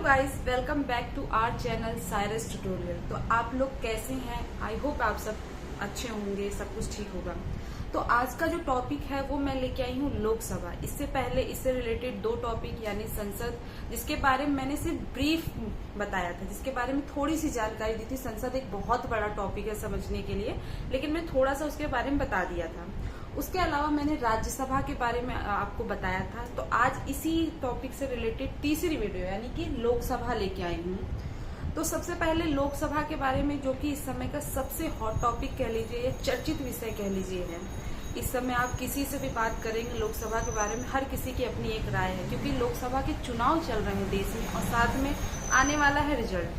Guys, welcome back to our channel Cyrus tutorial. तो आप लोग कैसे हैं? आई होप आप सब अच्छे होंगे, सब कुछ ठीक होगा। तो आज का जो टॉपिक है वो मैं लेके आई हूँ लोकसभा। इससे पहले इससे रिलेटेड दो टॉपिक यानी संसद, जिसके बारे में मैंने सिर्फ ब्रीफ बताया था, जिसके बारे में थोड़ी सी जानकारी दी थी। संसद एक बहुत बड़ा टॉपिक है समझने के लिए, लेकिन मैं थोड़ा सा उसके बारे में बता दिया था। उसके अलावा मैंने राज्यसभा के बारे में आपको बताया था। तो आज इसी टॉपिक से रिलेटेड तीसरी वीडियो यानी कि लोकसभा लेके आई हूँ। तो सबसे पहले लोकसभा के बारे में, जो कि इस समय का सबसे हॉट टॉपिक कह लीजिए या चर्चित विषय कह लीजिए है। इस समय आप किसी से भी बात करेंगे लोकसभा के बारे में, हर किसी की अपनी एक राय है, क्योंकि लोकसभा के चुनाव चल रहे हैं देश में और साथ में आने वाला है रिजल्ट।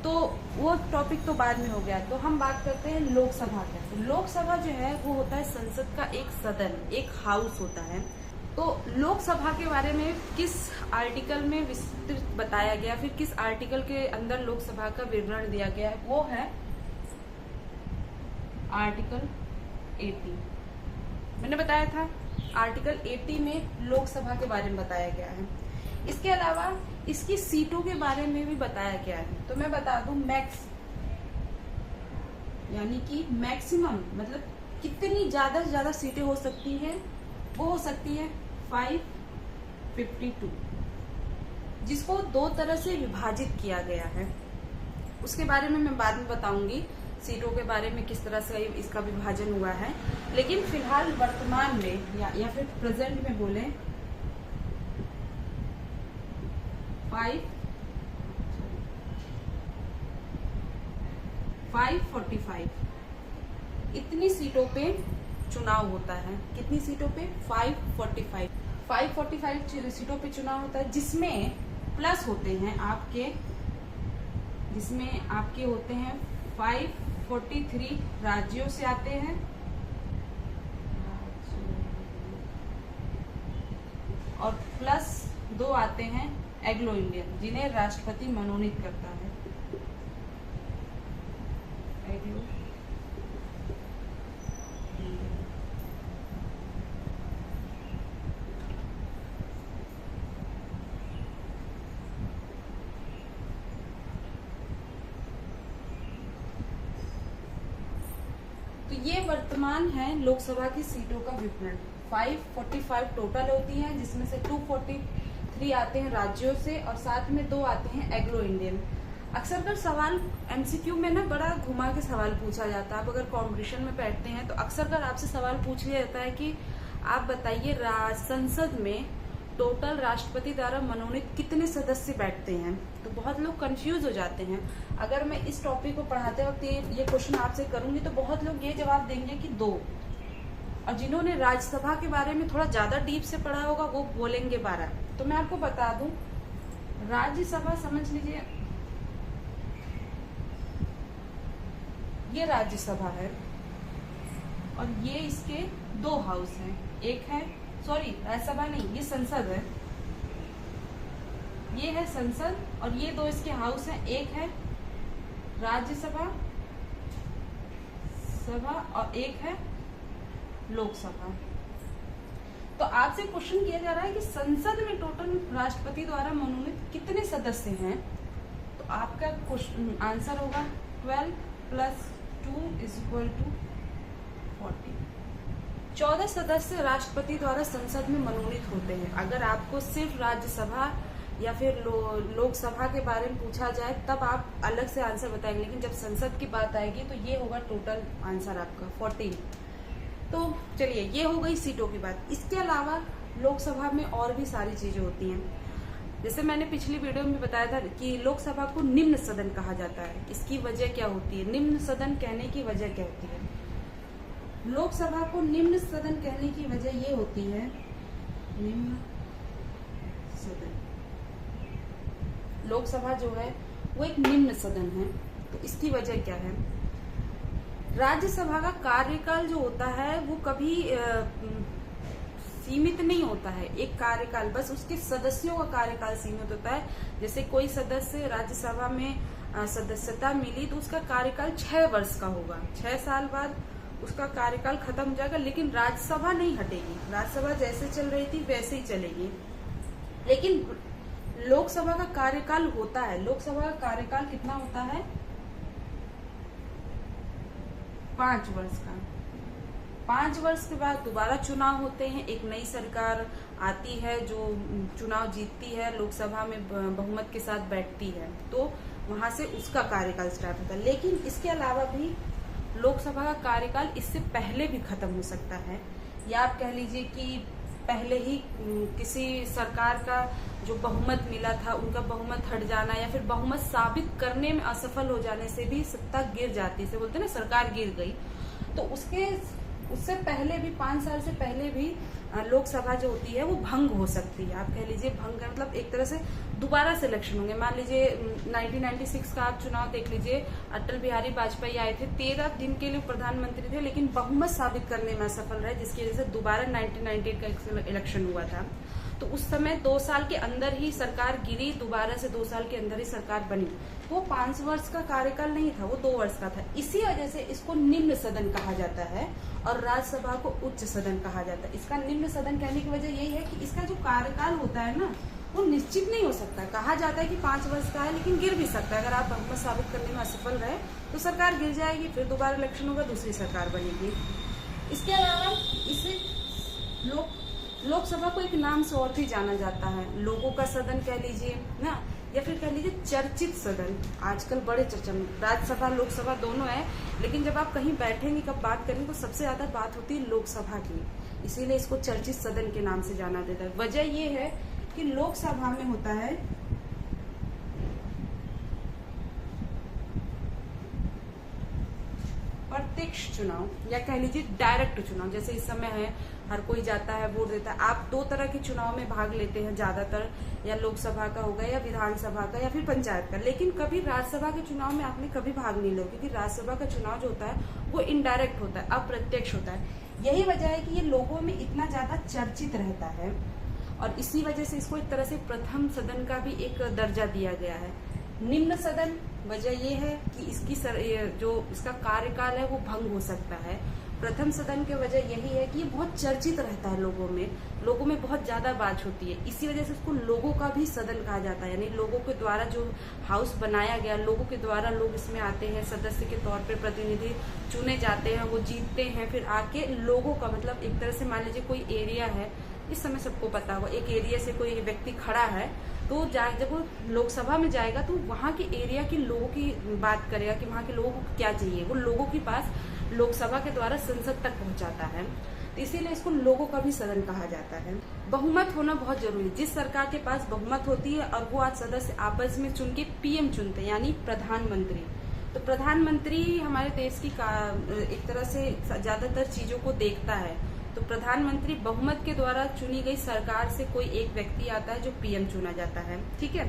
तो वो टॉपिक तो बाद में हो गया। तो हम बात करते हैं लोकसभा का। तो लोकसभा जो है वो होता है संसद का एक सदन, एक हाउस होता है। तो लोकसभा के बारे में किस आर्टिकल में विस्तृत बताया गया, फिर किस आर्टिकल के अंदर लोकसभा का विवरण दिया गया है, वो है आर्टिकल 80। मैंने बताया था आर्टिकल 80 में लोकसभा के बारे में बताया गया है। इसके अलावा इसकी सीटों के बारे में भी बताया गया है। तो मैं बता दूं, मैक्स यानी कि मैक्सिमम मतलब कितनी ज्यादा से ज्यादा सीटें हो सकती हैं, वो हो सकती है 552, जिसको दो तरह से विभाजित किया गया है। उसके बारे में मैं बाद में बताऊंगी, सीटों के बारे में किस तरह से इसका विभाजन हुआ है। लेकिन फिलहाल वर्तमान में या फिर प्रेजेंट में बोले 545 इतनी सीटों पे चुनाव होता है। कितनी सीटों पे? 545 सीटों पे चुनाव होता है, जिसमें प्लस होते हैं आपके, जिसमें आपके होते हैं 543 राज्यों से आते हैं और प्लस 2 आते हैं एग्लो इंडियन, जिन्हें राष्ट्रपति मनोनीत करता है। एग्लो तो ये वर्तमान है लोकसभा की सीटों का विवरण। 545 टोटल होती हैं, जिसमें से 243 आते हैं राज्यों से और साथ में 2 आते हैं एग्लो इंडियन। अक्सर कर सवाल एमसीक्यू में ना बड़ा घुमा के सवाल पूछा जाता है। आप अगर कॉम्पिटिशन में बैठते हैं तो अक्सर कर आपसे सवाल पूछ लिया जाता है कि आप बताइए संसद में टोटल राष्ट्रपति द्वारा मनोनीत कितने सदस्य बैठते हैं। तो बहुत लोग कंफ्यूज हो जाते हैं। अगर मैं इस टॉपिक को पढ़ाते वक्त ये क्वेश्चन आपसे करूंगी तो बहुत लोग ये जवाब देंगे कि 2, और जिन्होंने राज्यसभा के बारे में थोड़ा ज्यादा डीप से पढ़ा होगा वो बोलेंगे 12। तो मैं आपको बता दूं, राज्यसभा समझ लीजिए ये राज्यसभा है और ये इसके 2 हाउस हैं। एक है, सॉरी राज्यसभा नहीं, ये संसद है। ये है संसद और ये 2 इसके हाउस हैं। एक है राज्यसभा सभा और एक है लोकसभा। तो आपसे क्वेश्चन किया जा रहा है कि संसद में टोटल राष्ट्रपति द्वारा मनोनीत कितने सदस्य हैं। तो आपका आंसर होगा 12 + 2 = 40। 14 सदस्य राष्ट्रपति द्वारा संसद में मनोनीत होते हैं। अगर आपको सिर्फ राज्यसभा या फिर लोकसभा के बारे में पूछा जाए तब आप अलग से आंसर बताएंगे, लेकिन जब संसद की बात आएगी तो ये होगा टोटल आंसर आपका 14। तो चलिए, ये हो गई सीटों की बात। इसके अलावा लोकसभा में और भी सारी चीजें होती हैं। जैसे मैंने पिछली वीडियो में बताया था कि लोकसभा को निम्न सदन कहा जाता है। इसकी वजह क्या होती है? निम्न सदन कहने की वजह क्या होती है? लोकसभा को निम्न सदन कहने की वजह ये होती है, निम्न सदन, लोकसभा जो है वो एक निम्न सदन है। तो इसकी वजह क्या है? राज्यसभा का कार्यकाल जो होता है वो कभी सीमित नहीं होता है। एक कार्यकाल, बस उसके सदस्यों का कार्यकाल सीमित होता है। जैसे कोई सदस्य राज्यसभा में सदस्यता मिली तो उसका कार्यकाल 6 वर्ष का होगा। 6 साल बाद उसका कार्यकाल खत्म हो जाएगा, लेकिन राज्यसभा नहीं हटेगी। राज्यसभा जैसे चल रही थी वैसे ही चलेगी। लेकिन लोकसभा का कार्यकाल होता है, लोकसभा का कार्यकाल कितना होता है? 5 वर्ष का। 5 वर्ष के बाद दोबारा चुनाव होते हैं, एक नई सरकार आती है जो चुनाव जीतती है, लोकसभा में बहुमत के साथ बैठती है, तो वहां से उसका कार्यकाल स्टार्ट होता है। लेकिन इसके अलावा भी लोकसभा का कार्यकाल इससे पहले भी खत्म हो सकता है, या आप कह लीजिए कि पहले ही किसी सरकार का जो बहुमत मिला था उनका बहुमत हट जाना, या फिर बहुमत साबित करने में असफल हो जाने से भी सत्ता गिर जाती है, बोलते हैं ना सरकार गिर गई। तो उससे पहले भी 5 साल से पहले भी लोकसभा जो होती है वो भंग हो सकती है। आप कह लीजिए भंग मतलब एक तरह से दोबारा से इलेक्शन होंगे। मान लीजिए 1996 का आप चुनाव देख लीजिए, अटल बिहारी वाजपेयी आए थे, 13 दिन के लिए प्रधानमंत्री थे, लेकिन बहुमत साबित करने में असफल रहे, जिसकी वजह से दोबारा 1998 का इलेक्शन हुआ था। तो उस समय 2 साल के अंदर ही सरकार गिरी, दोबारा से 2 साल के अंदर ही सरकार बनी। वो 5 वर्ष का कार्यकाल नहीं था, वो 2 वर्ष का था। इसी वजह से इसको निम्न सदन कहा जाता है और राज्यसभा को उच्च सदन कहा जाता है। इसका निम्न सदन कहने की वजह यही है कि इसका जो कार्यकाल होता है ना, वो निश्चित नहीं हो सकता। कहा जाता है कि 5 वर्ष का है, लेकिन गिर भी सकता है। अगर आप बहुमत साबित करने में असफल रहे तो सरकार गिर जाएगी, फिर दोबारा इलेक्शन होगा, दूसरी सरकार बनेगी। इसके अलावा इसे लोकसभा को एक नाम से और भी जाना जाता है, लोगों का सदन कह लीजिए ना, या फिर कह लीजिए चर्चित सदन। आजकल बड़े चर्चा में राज्यसभा लोकसभा दोनों है, लेकिन जब आप कहीं बैठेंगे, कब बात करेंगे, तो सबसे ज्यादा बात होती है लोकसभा की, इसीलिए इसको चर्चित सदन के नाम से जाना जाता है। वजह ये है कि लोकसभा में होता है प्रत्यक्ष चुनाव, या कह लीजिए डायरेक्ट चुनाव। जैसे इस समय है, हर कोई जाता है वोट देता है। आप 2 तरह के चुनाव में भाग लेते हैं ज्यादातर, या लोकसभा का होगा या विधानसभा का या फिर पंचायत का, लेकिन कभी राज्यसभा के चुनाव में आपने कभी भाग नहीं लिया, क्योंकि राज्यसभा का चुनाव जो होता है वो इनडायरेक्ट होता है, अप्रत्यक्ष होता है। यही वजह है कि ये लोगों में इतना ज्यादा चर्चित रहता है, और इसी वजह से इसको एक तरह से प्रथम सदन का भी एक दर्जा दिया गया है। निम्न सदन, वजह ये है कि जो इसका कार्यकाल है वो भंग हो सकता है। प्रथम सदन की वजह यही है कि ये बहुत चर्चित रहता है, लोगों में बहुत ज्यादा बात होती है, इसी वजह से इसको लोगों का भी सदन कहा जाता है। यानी लोगों के द्वारा जो हाउस बनाया गया, लोगों के द्वारा लोग इसमें आते हैं, सदस्य के तौर पे प्रतिनिधि चुने जाते हैं, वो जीतते हैं, फिर आके लोगों का मतलब एक तरह से मान लीजिए कोई एरिया है, इस समय सबको पता होगा, एक एरिया से कोई व्यक्ति खड़ा है, तो जब वो लोकसभा में जाएगा तो वहाँ के एरिया के लोगों की बात करेगा कि वहाँ के लोगों को क्या चाहिए, वो लोगों के पास लोकसभा के द्वारा संसद तक पहुँचाता है। तो इसीलिए इसको लोगों का भी सदन कहा जाता है। बहुमत होना बहुत जरूरी है। जिस सरकार के पास बहुमत होती है और वो आज सदस्य आपस में चुन के पीएम चुनते हैं, यानी प्रधानमंत्री, तो प्रधानमंत्री हमारे देश की एक तरह से ज्यादातर चीजों को देखता है। तो प्रधानमंत्री बहुमत के द्वारा चुनी गई सरकार से कोई एक व्यक्ति आता है जो पीएम चुना जाता है। ठीक है,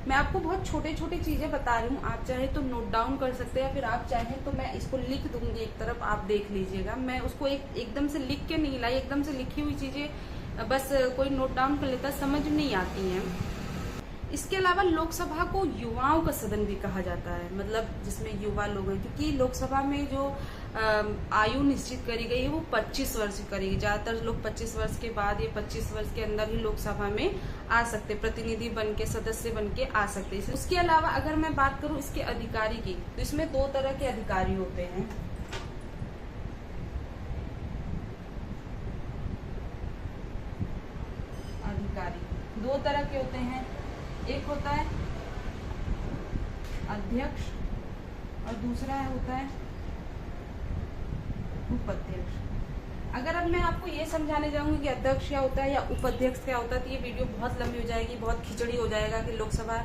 मैं आपको बहुत छोटे छोटे चीजें बता रही हूँ, आप चाहे तो नोट डाउन कर सकते हैं, या फिर आप चाहें तो मैं इसको लिख दूंगी एक तरफ, आप देख लीजिएगा। मैं उसको एकदम से लिख के नहीं लाई, एकदम से लिखी हुई चीजें बस कोई नोट डाउन कर लेता, समझ नहीं आती हैं। इसके अलावा लोकसभा को युवाओं का सदन भी कहा जाता है, मतलब जिसमें युवा लोग हैं, क्योंकि लोकसभा में जो आयु निश्चित करी गई है वो 25 वर्ष की करी गई। ज्यादातर लोग 25 वर्ष के बाद या 25 वर्ष के अंदर ही लोकसभा में आ सकते, प्रतिनिधि बन के, सदस्य बन के आ सकते। उसके अलावा अगर मैं बात करूं इसके अधिकारी की, तो इसमें 2 तरह के अधिकारी होते हैं। अधिकारी 2 तरह के होते हैं, एक होता है अध्यक्ष और दूसरा होता है उपाध्यक्ष। अगर अब मैं आपको ये समझाने जाऊंगी कि अध्यक्ष क्या होता है या उपाध्यक्ष क्या होता है, तो ये वीडियो बहुत लंबी हो जाएगी, बहुत खिचड़ी हो जाएगा कि लोकसभा।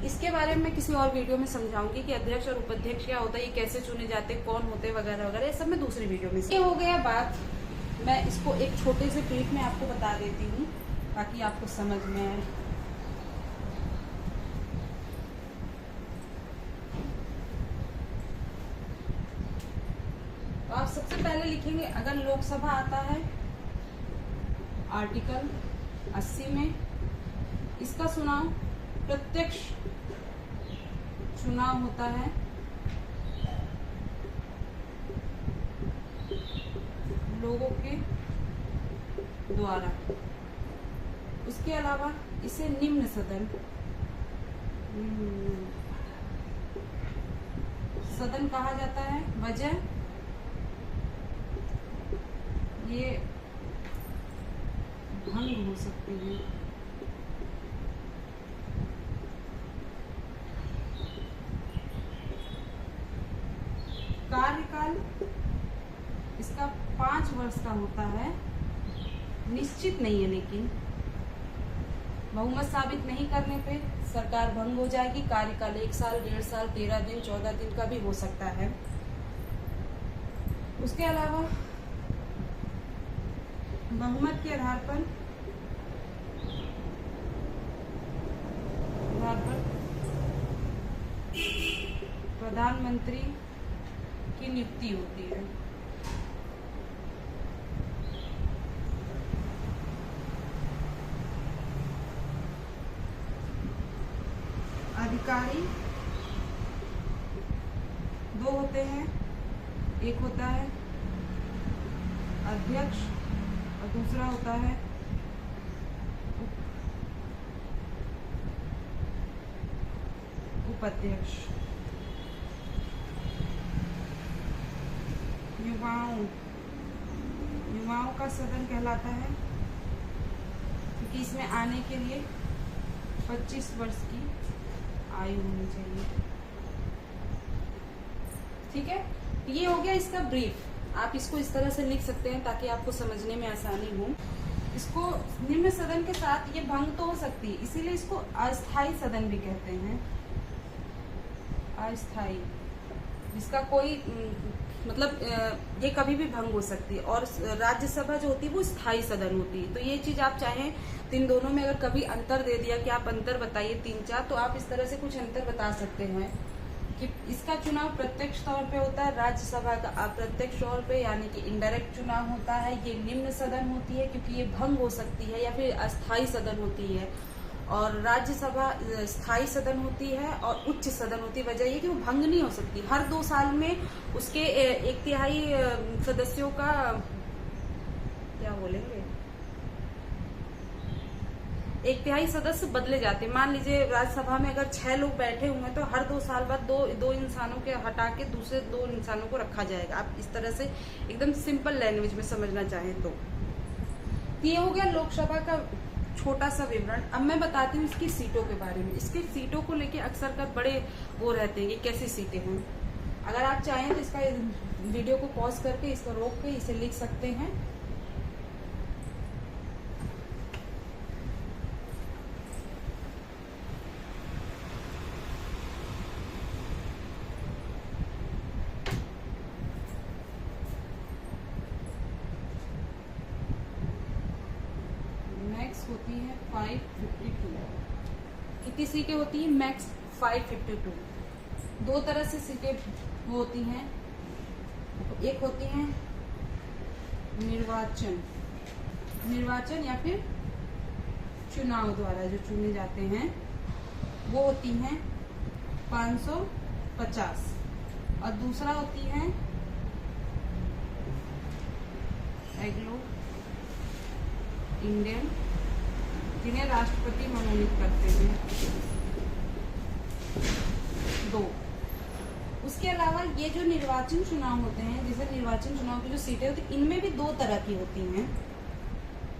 इसके बारे में किसी और वीडियो में समझाऊंगी कि अध्यक्ष और उपाध्यक्ष क्या होता है, ये कैसे चुने जाते, कौन होते वगैरह वगैरह, ये सब मैं दूसरी वीडियो में। ये हो गया बात, मैं इसको एक छोटे से क्लिप में आपको बता देती हूँ ताकि आपको समझ में आए। आप सबसे पहले लिखेंगे, अगर लोकसभा आता है आर्टिकल 80 में, इसका चुनाव प्रत्यक्ष चुनाव होता है लोगों के द्वारा। उसके अलावा इसे निम्न सदन सदन कहा जाता है। वजह ये भंग हो सकती है। कार्यकाल इसका 5 वर्ष का होता है, निश्चित नहीं है, लेकिन बहुमत साबित नहीं करने पे सरकार भंग हो जाएगी। कार्यकाल 1 साल, 1.5 साल, 13 दिन, 14 दिन का भी हो सकता है। उसके अलावा बहुमत के आधार पर प्रधानमंत्री की नियुक्ति होती है। अधिकारी 2 होते हैं, एक होता है अध्यक्ष और दूसरा होता है उपाध्यक्ष। युवाओं का सदन कहलाता है क्योंकि इसमें आने के लिए 25 वर्ष की आयु होनी चाहिए। ठीक है, ये हो गया इसका ब्रीफ। आप इसको इस तरह से लिख सकते हैं ताकि आपको समझने में आसानी हो। इसको निम्न सदन के साथ ये भंग तो हो सकती है, इसीलिए इसको अस्थायी सदन भी कहते हैं। अस्थायी, जिसका कोई मतलब ये कभी भी भंग हो सकती है। और राज्यसभा जो होती है वो स्थायी सदन होती है। तो ये चीज आप चाहें तो इन दोनों में अगर कभी अंतर दे दिया कि आप अंतर बताइए 3-4, तो आप इस तरह से कुछ अंतर बता सकते हैं कि इसका चुनाव प्रत्यक्ष तौर पे होता है, राज्यसभा का अप्रत्यक्ष तौर पे यानी कि इनडायरेक्ट चुनाव होता है। ये निम्न सदन होती है क्योंकि ये भंग हो सकती है, या फिर अस्थायी सदन होती है। और राज्यसभा स्थायी सदन होती है और उच्च सदन होती है। वजह ये कि वो भंग नहीं हो सकती। हर 2 साल में उसके 1/3 सदस्यों का क्या बोलेंगे 1/3 सदस्य बदले जाते हैं। मान लीजिए राज्यसभा में अगर 6 लोग बैठे हुए हैं तो हर 2 साल बाद दो इंसानों के हटा के दूसरे 2 इंसानों को रखा जाएगा। आप इस तरह से एकदम सिंपल लैंग्वेज में समझना चाहें तो ये हो गया लोकसभा का छोटा सा विवरण। अब मैं बताती हूँ इसकी सीटों के बारे में। इसकी सीटों को लेके अक्सर का बड़े वो रहते हैं कि कैसी सीटें हैं। अगर आप चाहें तो इसका वीडियो को पॉज करके इसको रोक के इसे लिख सकते हैं। होती है 552। कितनी सीटें होती है? मैक्स 552। 2 तरह से सीटें होती हैं। एक होती हैं निर्वाचन या फिर चुनाव द्वारा जो चुने जाते हैं, वो होती हैं 550। और दूसरा होती है एग्लो इंडियन, जिन्हें राष्ट्रपति मनोनीत करते हैं। 2। उसके अलावा ये जो निर्वाचन चुनाव होते हैं, जैसे निर्वाचन चुनाव की जो सीटें होती हैं, इनमें भी 2 तरह की होती हैं।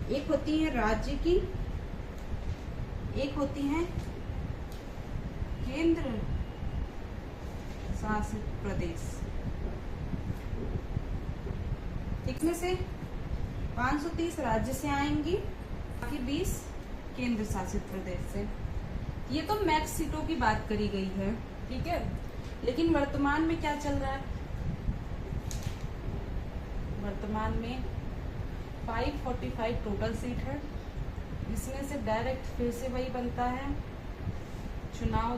एक होती है राज्य की, एक होती है केंद्र शासित प्रदेश। इसमें से 530 राज्य से आएंगी, बाकी 20 केंद्र शासित प्रदेश से। ये तो मैक्स सीटों की बात करी गई है, ठीक है। लेकिन वर्तमान में क्या चल रहा है? वर्तमान में 545 टोटल सीट है, जिसमें से डायरेक्ट फिर से वही बनता है। चुनाव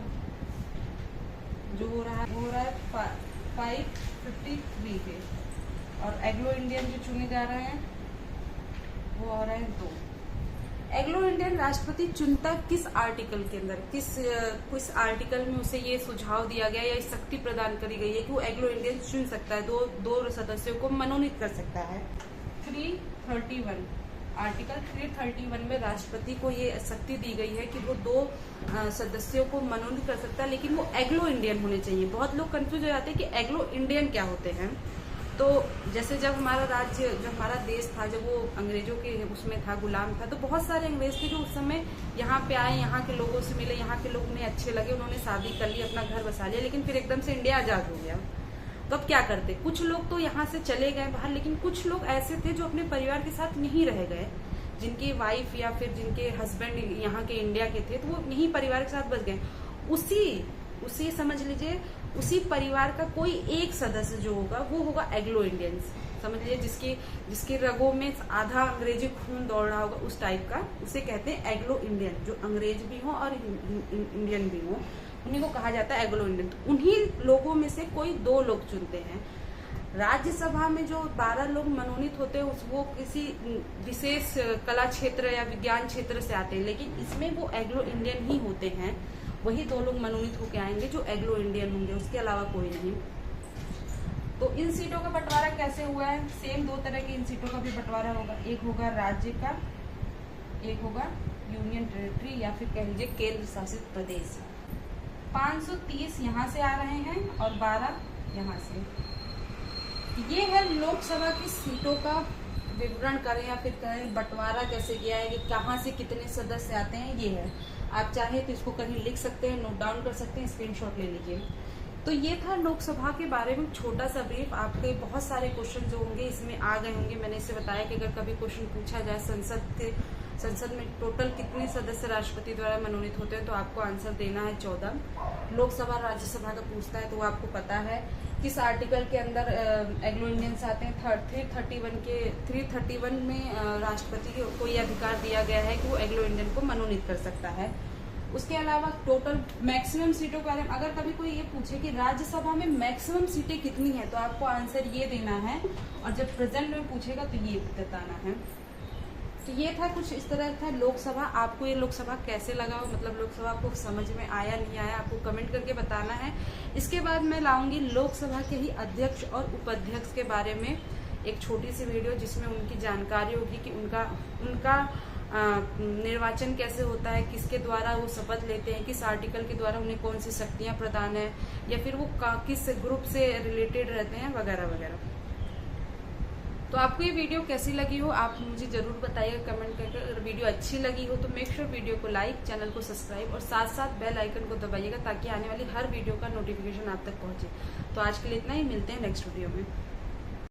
जो हो रहा है वो हो रहा है 553 के, और एग्लो इंडियन जो चुने जा रहे हैं वो हो रहे हैं 2। एग्लो इंडियन राष्ट्रपति चुनता किस आर्टिकल के अंदर, किस आर्टिकल में उसे ये सुझाव दिया गया या शक्ति प्रदान करी गई है कि वो एग्लो इंडियन चुन सकता है, दो सदस्यों को मनोनीत कर सकता है। 331 आर्टिकल 331 में राष्ट्रपति को ये शक्ति दी गई है कि वो 2 सदस्यों को मनोनीत कर सकता है, लेकिन वो एग्लो इंडियन होने चाहिए। बहुत लोग कंफ्यूज हो जाते हैं कि एग्लो इंडियन क्या होते हैं। तो जैसे जब हमारा देश था, जब वो अंग्रेजों के उसमें था, गुलाम था, तो बहुत सारे अंग्रेज थे जो उस समय यहाँ पे आए, यहाँ के लोगों से मिले, यहाँ के लोग उन्हें अच्छे लगे, उन्होंने शादी कर ली, अपना घर बसा लिया, लेकिन फिर एकदम से इंडिया आजाद हो गया। तो अब क्या करते, कुछ लोग तो यहाँ से चले गए बाहर, लेकिन कुछ लोग ऐसे थे जो अपने परिवार के साथ नहीं रह गए, जिनकी वाइफ या फिर जिनके हस्बैंड यहाँ के इंडिया के थे, तो वो यहीं परिवार के साथ बस गए। उसी समझ लीजिए उसी परिवार का कोई एक सदस्य जो होगा वो होगा एग्लो इंडियंस। समझ लीजिए जिसके रगों में आधा अंग्रेजी खून दौड़ रहा होगा, उस टाइप का, उसे कहते हैं एग्लो इंडियन। जो अंग्रेज भी हो और इंडियन भी हो, उन्हीं को कहा जाता है एग्लो इंडियन। तो उन्हीं लोगों में से कोई 2 लोग चुनते हैं। राज्यसभा में जो 12 लोग मनोनीत होते हैं वो किसी विशेष कला क्षेत्र या विज्ञान क्षेत्र से आते हैं, लेकिन इसमें वो एग्लो इंडियन ही होते हैं। वही 2 लोग मनोनीत होकर आएंगे जो एग्लो इंडियन होंगे, उसके अलावा कोई नहीं। तो इन सीटों का बंटवारा कैसे हुआ है? सेम 2 तरह की इन सीटों का भी बंटवारा होगा। एक होगा राज्य का, एक होगा यूनियन टेरिटरी या फिर कह लीजिए केंद्र शासित प्रदेश। 530 यहाँ से आ रहे हैं और 12 यहाँ से। ये है लोकसभा की सीटों का विवरण करें या फिर कहें बंटवारा कैसे किया है, कि कहाँ से कितने सदस्य आते हैं, ये है। आप चाहे तो इसको कहीं लिख सकते हैं, नोट डाउन कर सकते हैं, स्क्रीनशॉट ले लीजिए। तो ये था लोकसभा के बारे में छोटा सा ब्रीफ। आपके बहुत सारे क्वेश्चन जो होंगे इसमें आ गए होंगे। मैंने इससे बताया कि अगर कभी क्वेश्चन पूछा जाए संसद में टोटल कितने सदस्य राष्ट्रपति द्वारा मनोनीत होते हैं, तो आपको आंसर देना है 14। लोकसभा राज्यसभा का पूछता है तो वो आपको पता है किस आर्टिकल के अंदर एग्लो इंडियंस आते हैं। 331 में राष्ट्रपति को ये अधिकार दिया गया है कि वो एग्लो इंडियन को मनोनीत कर सकता है। उसके अलावा टोटल मैक्सिमम सीटों के बारे में अगर कभी कोई ये पूछे कि राज्यसभा में मैक्सिमम सीटें कितनी है, तो आपको आंसर ये देना है, और जब प्रेजेंट में पूछेगा तो ये बताना है। तो ये था कुछ इस तरह था लोकसभा। आपको ये लोकसभा कैसे लगा, मतलब लोकसभा आपको समझ में आया नहीं आया, आपको कमेंट करके बताना है। इसके बाद मैं लाऊंगी लोकसभा के ही अध्यक्ष और उपाध्यक्ष के बारे में एक छोटी सी वीडियो, जिसमें उनकी जानकारी होगी कि उनका निर्वाचन कैसे होता है, किसके द्वारा वो शपथ लेते हैं, किस आर्टिकल के द्वारा उन्हें कौन सी शक्तियां प्रदान है, या फिर वो किस ग्रुप से रिलेटेड रहते हैं, वगैरह वगैरह। तो आपको ये वीडियो कैसी लगी हो आप मुझे जरूर बताइएगा कमेंट करके। अगर वीडियो अच्छी लगी हो तो मेक श्योर वीडियो को लाइक, चैनल को सब्सक्राइब और साथ साथ बेल आइकन को दबाइएगा, ताकि आने वाली हर वीडियो का नोटिफिकेशन आप तक पहुंचे। तो आज के लिए इतना ही, मिलते हैं नेक्स्ट वीडियो में।